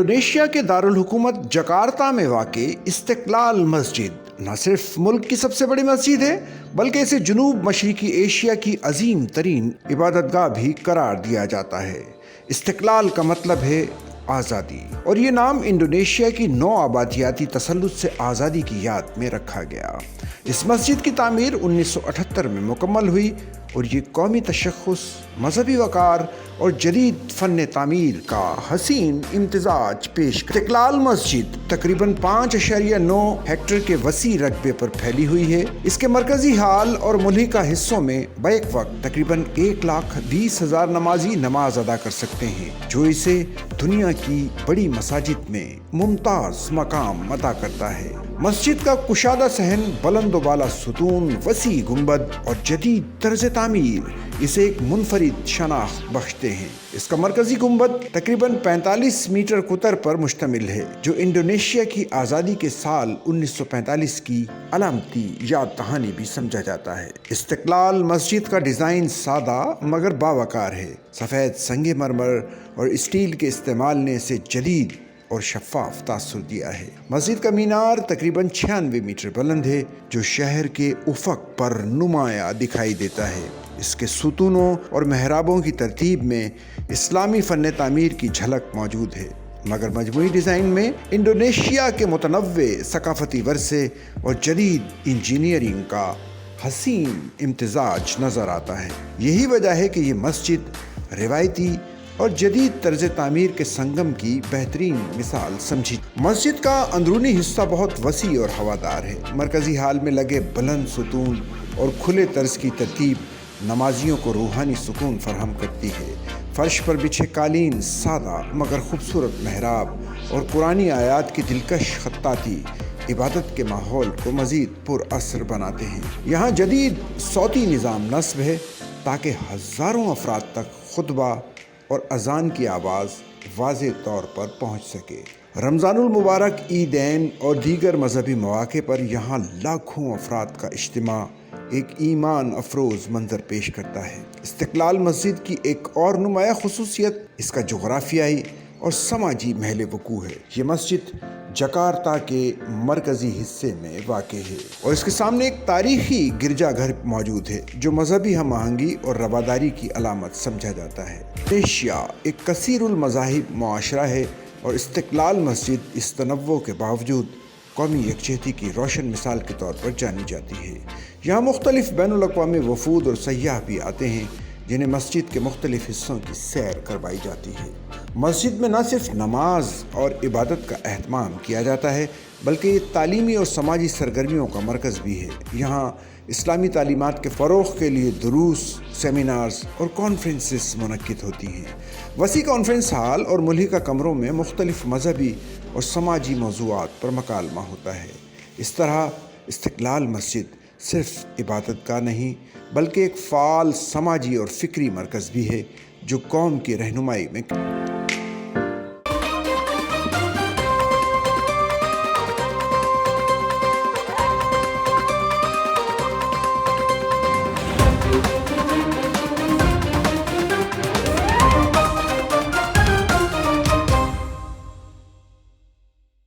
Indonesia के दारुल हुकूमत Jakarta में वाक़ इस्तिक़लाल मस्जिद न सिर्फ मुल्क की सबसे बड़ी मस्जिद है बल्कि इसे जुनूब मशरिकी एशिया की अजीम तरीन इबादतगाह भी करार दिया जाता है। इस्तिक़लाल का मतलब है आज़ादी और ये नाम इंडोनेशिया की 9 आबादियाती तसल्लुत से आज़ादी की याद में रखा गया। इस मस्जिद की तामीर 1978 में मुकम्मल हुई और ये कौमी तशख़्ख़ुस, मजहबी वक़ार और जदीद फ़न तामीर का हसीन इम्तिज़ाज पेश कर। इस्तिक़लाल मस्जिद तकरीबन 5.9 हेक्टेयर के वसी रकबे पर फैली हुई है। इसके मरकज़ी हाल और मुल्हिका हिस्सों में बैक वक्त तकरीबन 1,20,000 नमाजी नमाज अदा कर सकते हैं, जो इसे दुनिया की बड़ी मसाजिद में मुमताज़ मकाम अता करता है। मस्जिद का कुशादा सहन, बुलंद बाला सुतून, वसी गुंबद और जदीद तर्ज तामीर इसे एक मुनफरिद शनाख्त बख्शते हैं। इसका मरकजी गुंबद तकरीबन 45 मीटर कुतर पर मुश्तमिल है, जो इंडोनेशिया की आज़ादी के साल 1945 की अलामती याद दहानी भी समझा जाता है। इस्तिक़लाल मस्जिद का डिज़ाइन सादा मगर बावकार है। सफ़ेद संगे मरमर और स्टील के इस्तेमाल ने इसे जदीद और शफ़ाफ तासुर दिया है। मस्जिद का मीनार तकरीबन 96 मीटर बुलंद है, जो शहर के उफ़क़ पर नुमाया दिखाई देता है। इसके सुतूनों और मेहराबों की तरतीब में इस्लामी फ़न तामीर की झलक मौजूद है, मगर मजमूई डिज़ाइन में इंडोनेशिया के मुतनव्वे सकाफ़ती वरसे और जदीद इंजीनियरिंग का हसीन इम्तिज़ाज नज़र आता है। यही वजह है कि ये मस्जिद रिवायती और जदीद तर्ज तामीर के संगम की बेहतरीन मिसाल समझी। मस्जिद का अंदरूनी हिस्सा बहुत वसी और हवादार है। मरकजी हाल में लगे बुलंद सुतून और खुले तर्ज की तरतीब नमाजियों को रूहानी सुकून फराहम करती है। फर्श पर बिछे कालीन सादा मगर खूबसूरत महराब और कुरानी आयात की दिलकश खत्ताती इबादत के माहौल को मज़ीद पुरअसर बनाते हैं। यहाँ जदीद सौती निज़ाम नस्ब है ताकि हज़ारों अफराद तक खुतबा और अजान की आवाज़ वाज़ेह तौर पर पहुँच सके। रमज़ानुल मुबारक, ईदैन और दीगर मजहबी मौक़े पर यहाँ लाखों अफराद का इज्तिमा एक ईमान अफरोज़ मंजर पेश करता है। इस्तिक़लाल मस्जिद की एक और नुमाया खुसूसियत इसका जोग्राफियाई और समाजी महल वक़ू है। ये मस्जिद जकार्ता के मरकज़ी हिस्से में वाक़ है और इसके सामने एक तारीख़ी गिरजाघर मौजूद है, जो मजहबी हम आहंगी और रवादारी की अलामत समझा जाता है। एशिया एक कसीरुल मज़ाहिब मुआशरा है और इस्तिक़लाल मस्जिद इस तनव्वुर के बावजूद कौमी यकजहती की रोशन मिसाल के तौर पर जानी जाती है। यहाँ मुख्तलिफ़ बैनुल अक़वामी वफ़ूद और सय्याह भी आते हैं, जिन्हें मस्जिद के मुख्तलिफ़ हिस्सों की सैर करवाई जाती है। मस्जिद में न सिर्फ नमाज और इबादत का एहतमाम किया जाता है बल्कि ये तालीमी और समाजी सरगर्मियों का मरकज़ भी है। यहाँ इस्लामी तालीमात के फ़रोग़ के लिए दुरूस, सेमिनार्स और कॉन्फ्रेंसेस मुनक्किद होती हैं। वसी कॉन्फ्रेंस हाल और मुल्हिका कमरों में मुख्तलिफ़ मजहबी और समाजी मौज़ूआत पर मकालमा होता है। इस तरह इस्तिक़लाल मस्जिद सिर्फ इबादत का नहीं बल्कि एक फ़ाल समाजी और फ़िक्री मरकज़ भी है, जो कौम की रहनुमाई में